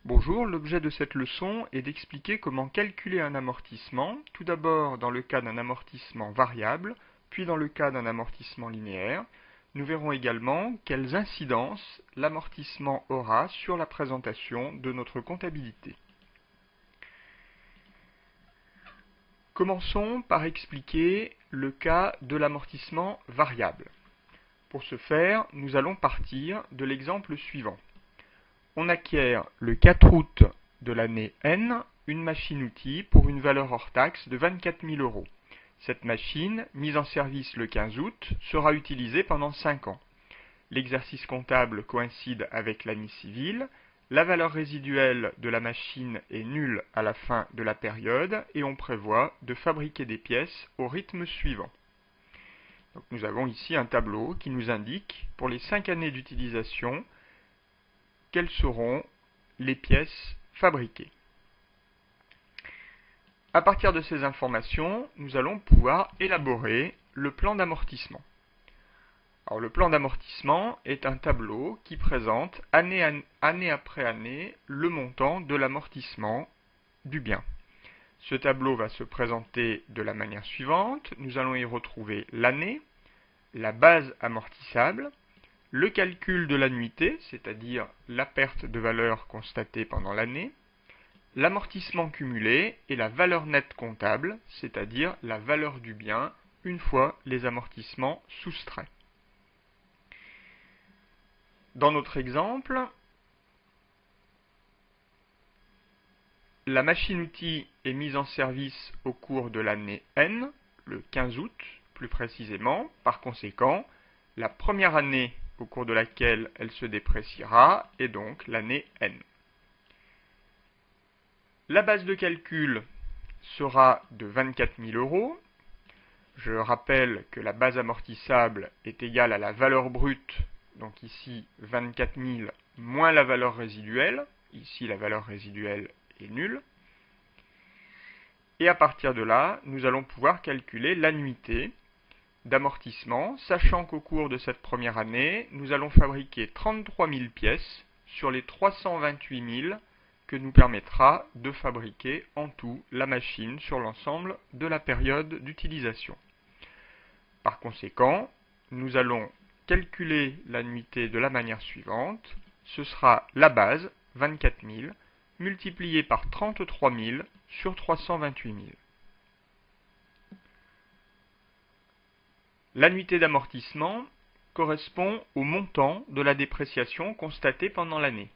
Bonjour, l'objet de cette leçon est d'expliquer comment calculer un amortissement, tout d'abord dans le cas d'un amortissement variable, puis dans le cas d'un amortissement linéaire. Nous verrons également quelles incidences l'amortissement aura sur la présentation de notre comptabilité. Commençons par expliquer le cas de l'amortissement variable. Pour ce faire, nous allons partir de l'exemple suivant. On acquiert le 4 août de l'année N une machine-outil pour une valeur hors taxe de 24 000 euros. Cette machine, mise en service le 15 août, sera utilisée pendant 5 ans. L'exercice comptable coïncide avec l'année civile, la valeur résiduelle de la machine est nulle à la fin de la période et on prévoit de fabriquer des pièces au rythme suivant. Donc nous avons ici un tableau qui nous indique, pour les 5 années d'utilisation, quelles seront les pièces fabriquées. À partir de ces informations, nous allons pouvoir élaborer le plan d'amortissement. Alors, le plan d'amortissement est un tableau qui présente année après année le montant de l'amortissement du bien. Ce tableau va se présenter de la manière suivante. Nous allons y retrouver l'année, la base amortissable, le calcul de l'annuité, c'est-à-dire la perte de valeur constatée pendant l'année, l'amortissement cumulé et la valeur nette comptable, c'est-à-dire la valeur du bien une fois les amortissements soustraits. Dans notre exemple, la machine-outil est mise en service au cours de l'année N, le 15 août plus précisément. Par conséquent, la première année au cours de laquelle elle se dépréciera est donc l'année N. La base de calcul sera de 24 000 euros. Je rappelle que la base amortissable est égale à la valeur brute, donc ici 24 000 moins la valeur résiduelle, ici la valeur résiduelle est nulle. Et à partir de là, nous allons pouvoir calculer l'annuité d'amortissement, sachant qu'au cours de cette première année, nous allons fabriquer 33 000 pièces sur les 328 000 que nous permettra de fabriquer en tout la machine sur l'ensemble de la période d'utilisation. Par conséquent, nous allons calculer l'annuité de la manière suivante. Ce sera la base, 24 000, multipliée par 33 000 sur 328 000. L'annuité d'amortissement correspond au montant de la dépréciation constatée pendant l'année.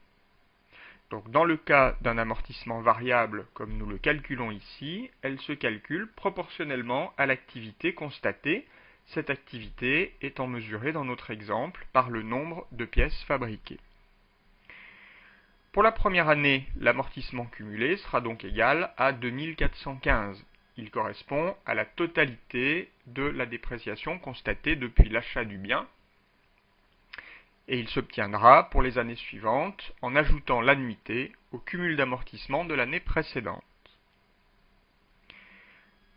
Donc, dans le cas d'un amortissement variable, comme nous le calculons ici, elle se calcule proportionnellement à l'activité constatée, cette activité étant mesurée dans notre exemple par le nombre de pièces fabriquées. Pour la première année, l'amortissement cumulé sera donc égal à 2415. Il correspond à la totalité de la dépréciation constatée depuis l'achat du bien. Et il s'obtiendra pour les années suivantes en ajoutant l'annuité au cumul d'amortissement de l'année précédente.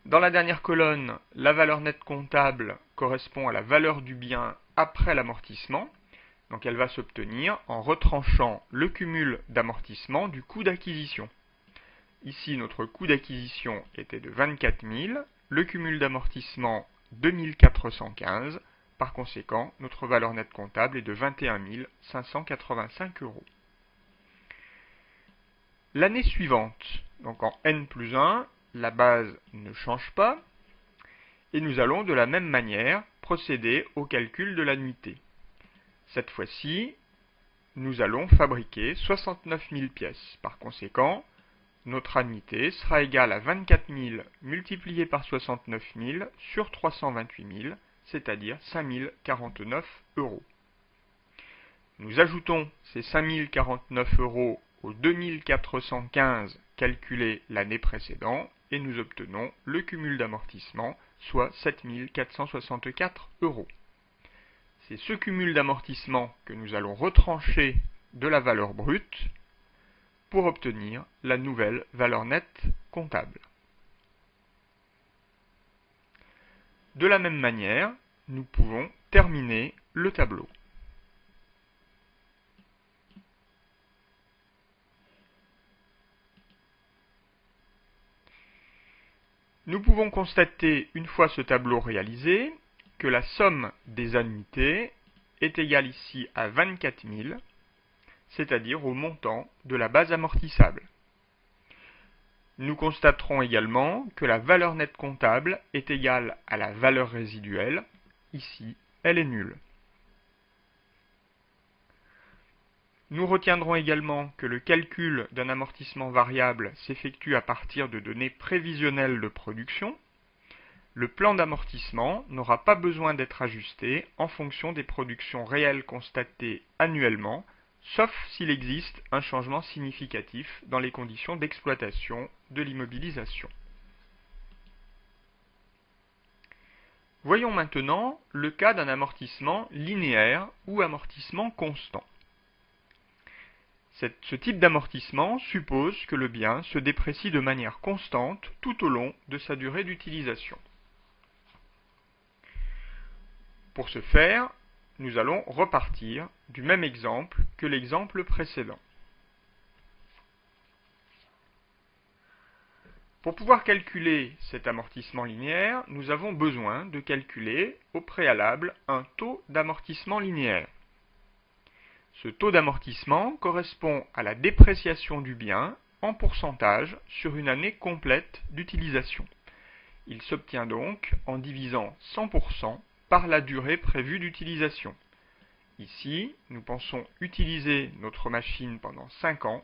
Dans la dernière colonne, la valeur nette comptable correspond à la valeur du bien après l'amortissement. Donc elle va s'obtenir en retranchant le cumul d'amortissement du coût d'acquisition. Ici, notre coût d'acquisition était de 24 000, le cumul d'amortissement 2415. Par conséquent, notre valeur nette comptable est de 21 585 euros. L'année suivante, donc en N plus 1, la base ne change pas, et nous allons de la même manière procéder au calcul de l'annuité. Cette fois-ci, nous allons fabriquer 69 000 pièces. Par conséquent, notre annuité sera égale à 24 000 multiplié par 69 000 sur 328 000, c'est-à-dire 5 049 euros. Nous ajoutons ces 5 049 euros aux 2 415 calculés l'année précédente et nous obtenons le cumul d'amortissement, soit 7 464 euros. C'est ce cumul d'amortissement que nous allons retrancher de la valeur brute pour obtenir la nouvelle valeur nette comptable. De la même manière, nous pouvons terminer le tableau. Nous pouvons constater, une fois ce tableau réalisé, que la somme des annuités est égale ici à 24 000, c'est-à-dire au montant de la base amortissable. Nous constaterons également que la valeur nette comptable est égale à la valeur résiduelle. Ici, elle est nulle. Nous retiendrons également que le calcul d'un amortissement variable s'effectue à partir de données prévisionnelles de production. Le plan d'amortissement n'aura pas besoin d'être ajusté en fonction des productions réelles constatées annuellement, sauf s'il existe un changement significatif dans les conditions d'exploitation de l'immobilisation. Voyons maintenant le cas d'un amortissement linéaire ou amortissement constant. Ce type d'amortissement suppose que le bien se déprécie de manière constante tout au long de sa durée d'utilisation. Pour ce faire, nous allons repartir du même exemple que l'exemple précédent. Pour pouvoir calculer cet amortissement linéaire, nous avons besoin de calculer au préalable un taux d'amortissement linéaire. Ce taux d'amortissement correspond à la dépréciation du bien en pourcentage sur une année complète d'utilisation. Il s'obtient donc en divisant 100% par la durée prévue d'utilisation. Ici, nous pensons utiliser notre machine pendant 5 ans,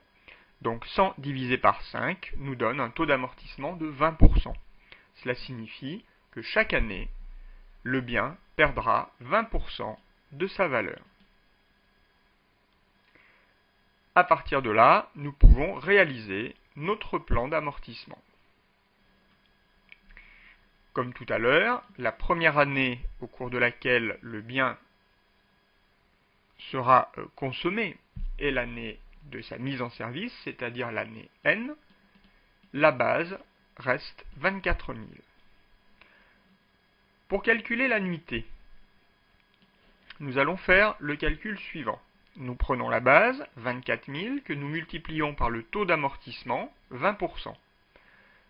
donc 100 divisé par 5 nous donne un taux d'amortissement de 20%. Cela signifie que chaque année, le bien perdra 20% de sa valeur. À partir de là, nous pouvons réaliser notre plan d'amortissement. Comme tout à l'heure, la première année au cours de laquelle le bien sera consommé est l'année de sa mise en service, c'est-à-dire l'année N. La base reste 24 000. Pour calculer l'annuité, nous allons faire le calcul suivant. Nous prenons la base, 24 000, que nous multiplions par le taux d'amortissement, 20%.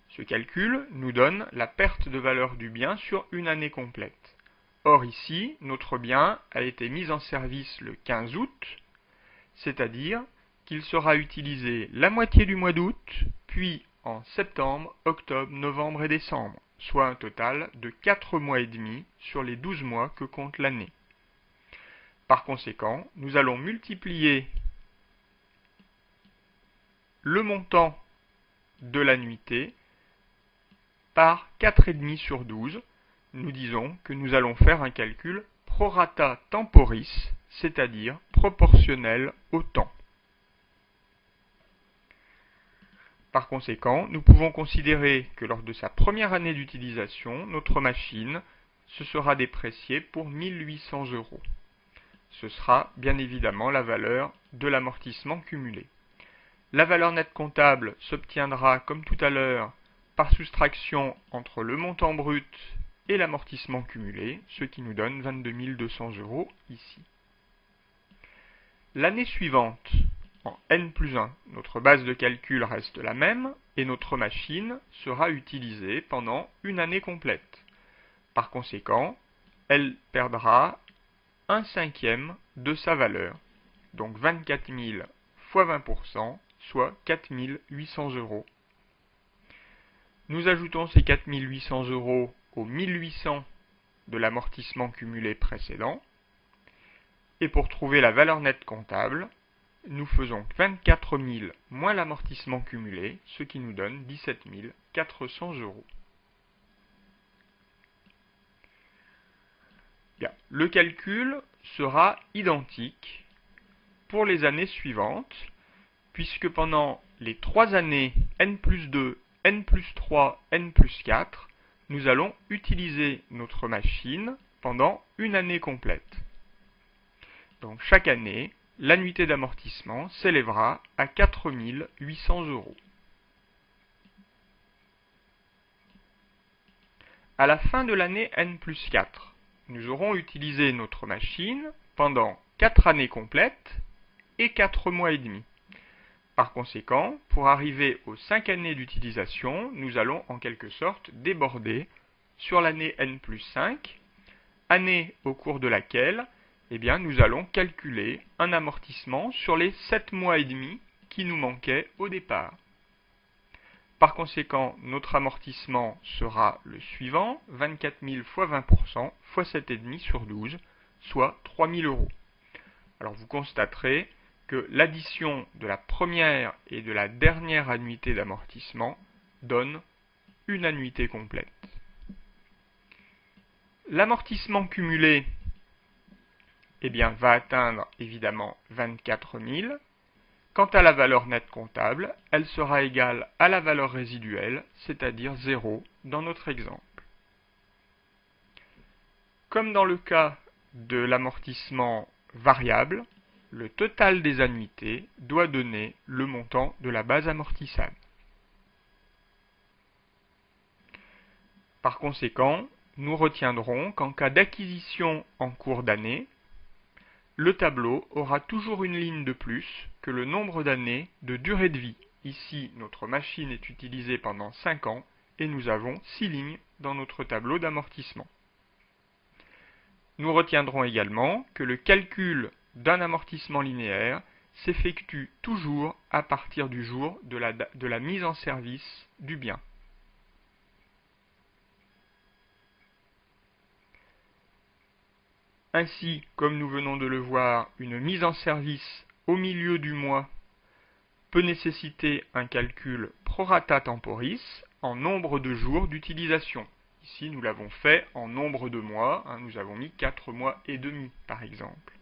Ce calcul nous donne la perte de valeur du bien sur une année complète. Or ici, notre bien a été mis en service le 15 août, c'est-à-dire qu'il sera utilisé la moitié du mois d'août, puis en septembre, octobre, novembre et décembre, soit un total de 4 mois et demi sur les 12 mois que compte l'année. Par conséquent, nous allons multiplier le montant de l'annuité par 4,5 sur 12. Nous disons que nous allons faire un calcul prorata temporis, c'est-à-dire proportionnel au temps. Par conséquent, nous pouvons considérer que lors de sa première année d'utilisation, notre machine se sera dépréciée pour 1 800 €. Ce sera bien évidemment la valeur de l'amortissement cumulé. La valeur nette comptable s'obtiendra, comme tout à l'heure, par soustraction entre le montant brut et l'amortissement cumulé, ce qui nous donne 22 200 € ici. L'année suivante, en N+1, notre base de calcul reste la même et notre machine sera utilisée pendant une année complète. Par conséquent, elle perdra 1/5 de sa valeur, donc 24 000 fois 20%, soit 4 800 €. Nous ajoutons ces 4 800 € aux 1 800 de l'amortissement cumulé précédent, et pour trouver la valeur nette comptable, nous faisons 24 000 moins l'amortissement cumulé, ce qui nous donne 17 400 €. Bien. Le calcul sera identique pour les années suivantes, puisque pendant les 3 années N+2, N+3, N+4, nous allons utiliser notre machine pendant une année complète. Donc chaque année, l'annuité d'amortissement s'élèvera à 4 800 €. À la fin de l'année N+4, nous aurons utilisé notre machine pendant 4 années complètes et 4 mois et demi. Par conséquent, pour arriver aux 5 années d'utilisation, nous allons en quelque sorte déborder sur l'année N plus 5, année au cours de laquelle nous allons calculer un amortissement sur les 7 mois et demi qui nous manquaient au départ. Par conséquent, notre amortissement sera le suivant, 24 000 fois 20% fois 7,5 sur 12, soit 3 000 euros. Alors vous constaterez que l'addition de la première et de la dernière annuité d'amortissement donne une annuité complète. L'amortissement cumulé va atteindre évidemment 24 000. Quant à la valeur nette comptable, elle sera égale à la valeur résiduelle, c'est-à-dire 0 dans notre exemple. Comme dans le cas de l'amortissement variable, le total des annuités doit donner le montant de la base amortissable. Par conséquent, nous retiendrons qu'en cas d'acquisition en cours d'année, le tableau aura toujours une ligne de plus que le nombre d'années de durée de vie. Ici, notre machine est utilisée pendant 5 ans et nous avons 6 lignes dans notre tableau d'amortissement. Nous retiendrons également que le calcul d'un amortissement linéaire s'effectue toujours à partir du jour de la mise en service du bien. Ainsi, comme nous venons de le voir, une mise en service au milieu du mois peut nécessiter un calcul prorata temporis en nombre de jours d'utilisation. Ici, nous l'avons fait en nombre de mois, nous avons mis 4 mois et demi par exemple.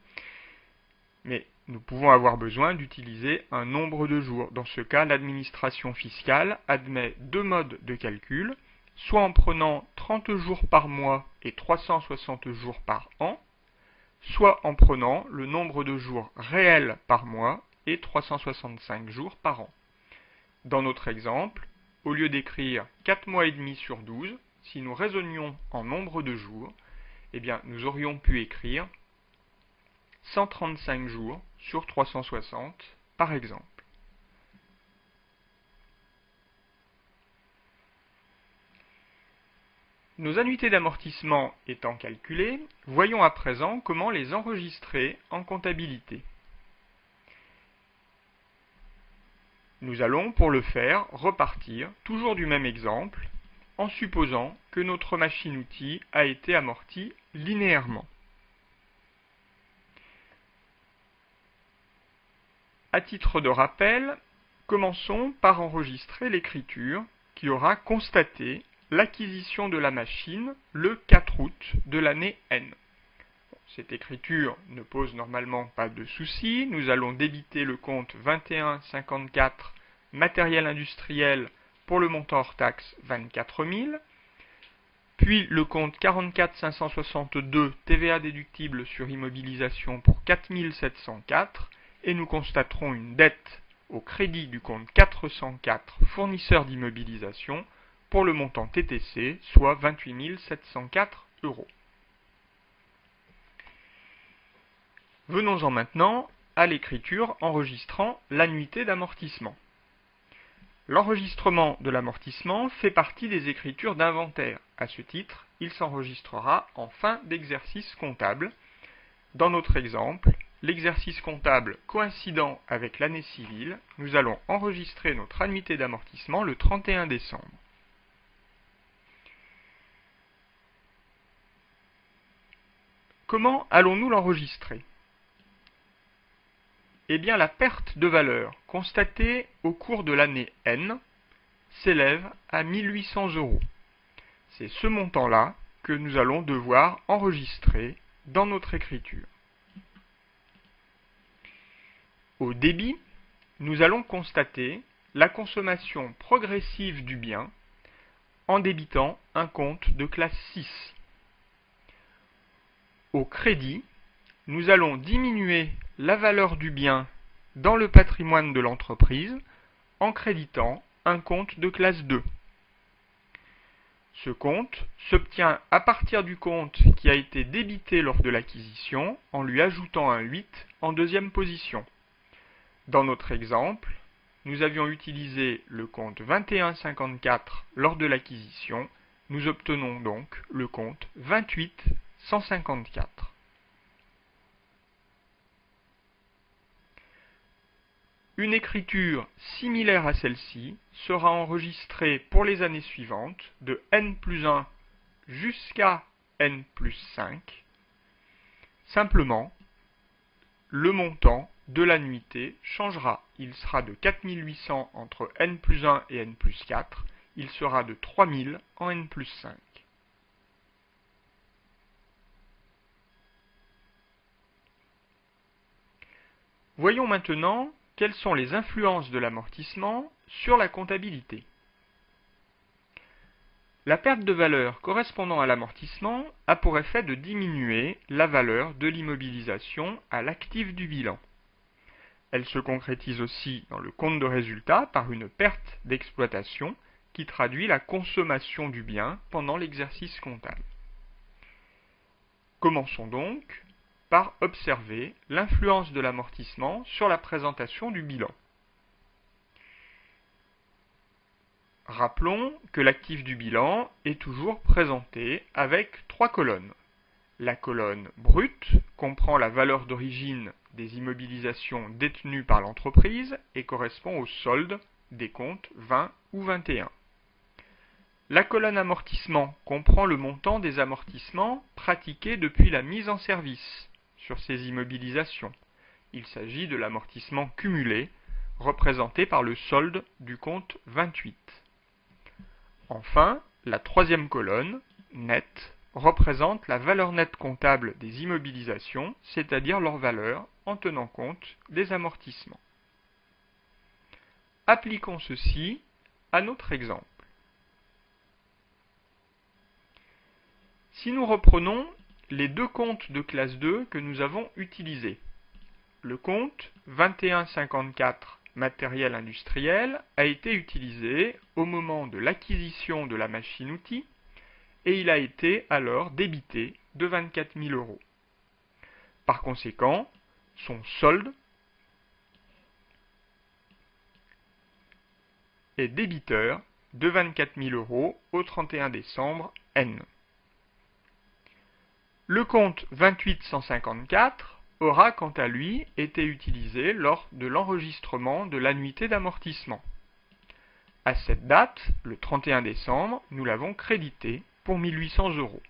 Mais nous pouvons avoir besoin d'utiliser un nombre de jours. Dans ce cas, l'administration fiscale admet 2 modes de calcul, soit en prenant 30 jours par mois et 360 jours par an, soit en prenant le nombre de jours réels par mois et 365 jours par an. Dans notre exemple, au lieu d'écrire 4 mois et demi sur 12, si nous raisonnions en nombre de jours, nous aurions pu écrire 135 jours sur 360 par exemple. Nos annuités d'amortissement étant calculées, voyons à présent comment les enregistrer en comptabilité. Nous allons, pour le faire, repartir, toujours du même exemple, en supposant que notre machine-outil a été amortie linéairement. À titre de rappel, commençons par enregistrer l'écriture qui aura constaté l'acquisition de la machine le 4 août de l'année N. Cette écriture ne pose normalement pas de souci. Nous allons débiter le compte 2154 matériel industriel pour le montant hors taxe 24 000, puis le compte 44 562 TVA déductible sur immobilisation pour 4 704, et nous constaterons une dette au crédit du compte 404 fournisseur d'immobilisation pour le montant TTC, soit 28 704 euros. Venons-en maintenant à l'écriture enregistrant l'annuité d'amortissement. L'enregistrement de l'amortissement fait partie des écritures d'inventaire. À ce titre, il s'enregistrera en fin d'exercice comptable. Dans notre exemple, l'exercice comptable coïncidant avec l'année civile, nous allons enregistrer notre annuité d'amortissement le 31 décembre. Comment allons-nous l'enregistrer ? La perte de valeur constatée au cours de l'année N s'élève à 1 800 euros. C'est ce montant-là que nous allons devoir enregistrer dans notre écriture. Au débit, nous allons constater la consommation progressive du bien en débitant un compte de classe 6. Au crédit, nous allons diminuer la valeur du bien dans le patrimoine de l'entreprise en créditant un compte de classe 2. Ce compte s'obtient à partir du compte qui a été débité lors de l'acquisition en lui ajoutant un 8 en deuxième position. Dans notre exemple, nous avions utilisé le compte 2154 lors de l'acquisition, nous obtenons donc le compte 2854. Une écriture similaire à celle-ci sera enregistrée pour les années suivantes de n+1 jusqu'à n+5. Simplement, le montant de l'annuité changera. Il sera de 4800 entre n+1 et n+4. Il sera de 3000 en n+5. Voyons maintenant quelles sont les influences de l'amortissement sur la comptabilité. La perte de valeur correspondant à l'amortissement a pour effet de diminuer la valeur de l'immobilisation à l'actif du bilan. Elle se concrétise aussi dans le compte de résultat par une perte d'exploitation qui traduit la consommation du bien pendant l'exercice comptable. Commençons donc par observer l'influence de l'amortissement sur la présentation du bilan. Rappelons que l'actif du bilan est toujours présenté avec trois colonnes. La colonne brute comprend la valeur d'origine des immobilisations détenues par l'entreprise et correspond au solde des comptes 20 ou 21. La colonne amortissement comprend le montant des amortissements pratiqués depuis la mise en service sur ces immobilisations. Il s'agit de l'amortissement cumulé, représenté par le solde du compte 28. Enfin, la troisième colonne, net, représente la valeur nette comptable des immobilisations, c'est-à-dire leur valeur en tenant compte des amortissements. Appliquons ceci à notre exemple. Si nous reprenons les deux comptes de classe 2 que nous avons utilisés, le compte 2154 matériel industriel a été utilisé au moment de l'acquisition de la machine-outil et il a été alors débité de 24 000 €. Par conséquent, son solde est débiteur de 24 000 € au 31 décembre N. Le compte 28154 aura quant à lui été utilisé lors de l'enregistrement de l'annuité d'amortissement. À cette date, le 31 décembre, nous l'avons crédité pour 1800 €.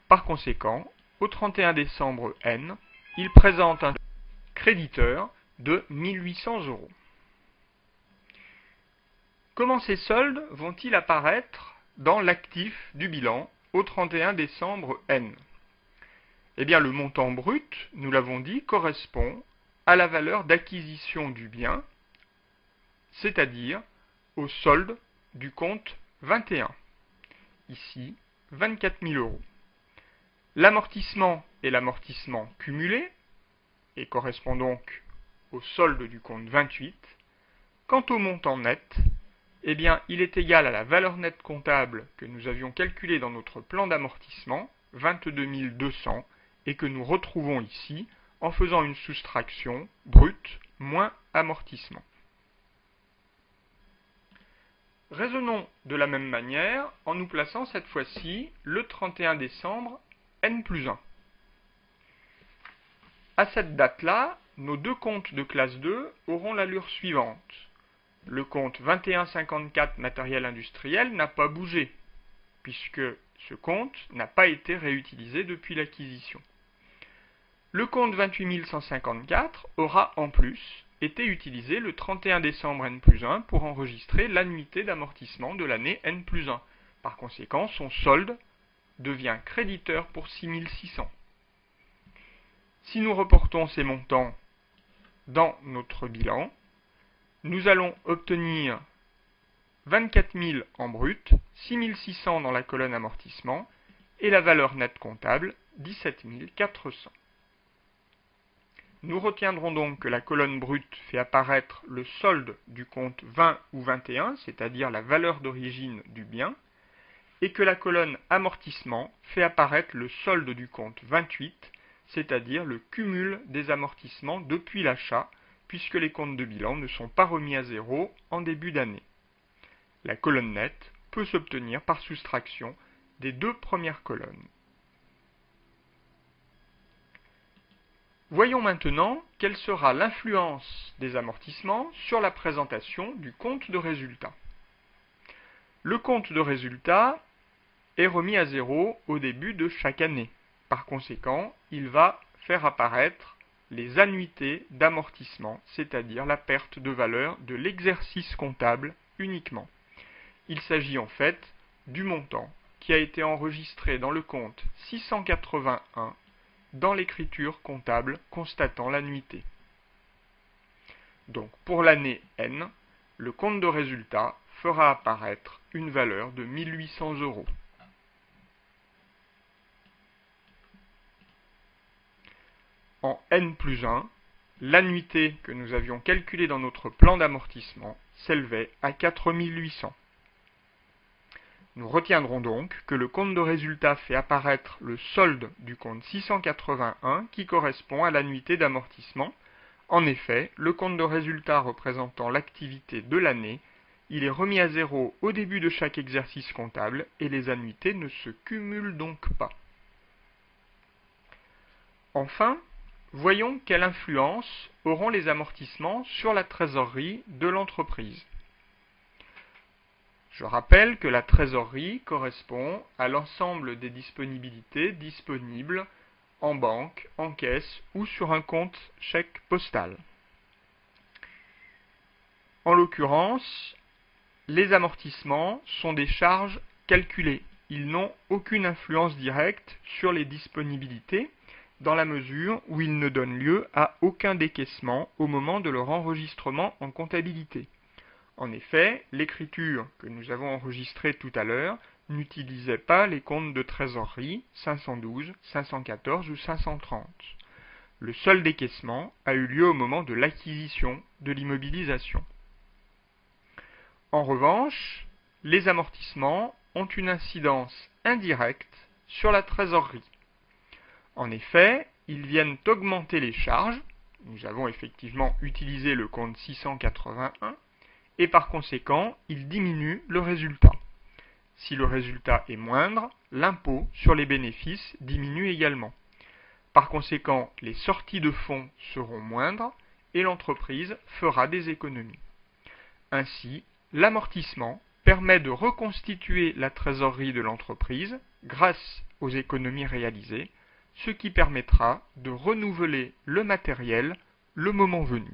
Par conséquent, au 31 décembre N, il présente un créditeur de 1800 €. Comment ces soldes vont-ils apparaître dans l'actif du bilan au 31 décembre N? Eh bien, le montant brut, nous l'avons dit, correspond à la valeur d'acquisition du bien, c'est-à-dire au solde du compte 21. Ici, 24 000 €. L'amortissement est l'amortissement cumulé et correspond donc au solde du compte 28. Quant au montant net, eh bien, il est égal à la valeur nette comptable que nous avions calculée dans notre plan d'amortissement, 22 200, et que nous retrouvons ici en faisant une soustraction brute moins amortissement. Raisonnons de la même manière en nous plaçant cette fois-ci le 31 décembre N+1. À cette date-là, nos deux comptes de classe 2 auront l'allure suivante. Le compte 2154 matériel industriel n'a pas bougé, puisque ce compte n'a pas été réutilisé depuis l'acquisition. Le compte 28154 aura en plus été utilisé le 31 décembre N+1 pour enregistrer l'annuité d'amortissement de l'année N+1. Par conséquent, son solde devient créditeur pour 6600. Si nous reportons ces montants dans notre bilan, nous allons obtenir 24 000 en brut, 6600 dans la colonne amortissement et la valeur nette comptable 17 400. Nous retiendrons donc que la colonne brute fait apparaître le solde du compte 20 ou 21, c'est-à-dire la valeur d'origine du bien, et que la colonne amortissement fait apparaître le solde du compte 28, c'est-à-dire le cumul des amortissements depuis l'achat, puisque les comptes de bilan ne sont pas remis à zéro en début d'année. La colonne nette peut s'obtenir par soustraction des deux premières colonnes. Voyons maintenant quelle sera l'influence des amortissements sur la présentation du compte de résultat. Le compte de résultat est remis à zéro au début de chaque année. Par conséquent, il va faire apparaître les annuités d'amortissement, c'est-à-dire la perte de valeur de l'exercice comptable uniquement. Il s'agit en fait du montant qui a été enregistré dans le compte 681 dans l'écriture comptable constatant l'annuité. Donc pour l'année N, le compte de résultat fera apparaître une valeur de 1800 €. En N plus 1, l'annuité que nous avions calculée dans notre plan d'amortissement s'élevait à 4800. Nous retiendrons donc que le compte de résultat fait apparaître le solde du compte 681 qui correspond à l'annuité d'amortissement. En effet, le compte de résultat représentant l'activité de l'année, il est remis à zéro au début de chaque exercice comptable et les annuités ne se cumulent donc pas. Enfin, voyons quelle influence auront les amortissements sur la trésorerie de l'entreprise. Je rappelle que la trésorerie correspond à l'ensemble des disponibilités disponibles en banque, en caisse ou sur un compte chèque postal. En l'occurrence, les amortissements sont des charges calculées. Ils n'ont aucune influence directe sur les disponibilités dans la mesure où ils ne donnent lieu à aucun décaissement au moment de leur enregistrement en comptabilité. En effet, l'écriture que nous avons enregistrée tout à l'heure n'utilisait pas les comptes de trésorerie 512, 514 ou 530. Le seul décaissement a eu lieu au moment de l'acquisition de l'immobilisation. En revanche, les amortissements ont une incidence indirecte sur la trésorerie. En effet, ils viennent augmenter les charges. Nous avons effectivement utilisé le compte 681 et par conséquent, ils diminuent le résultat. Si le résultat est moindre, l'impôt sur les bénéfices diminue également. Par conséquent, les sorties de fonds seront moindres et l'entreprise fera des économies. Ainsi, l'amortissement permet de reconstituer la trésorerie de l'entreprise grâce aux économies réalisées, ce qui permettra de renouveler le matériel le moment venu.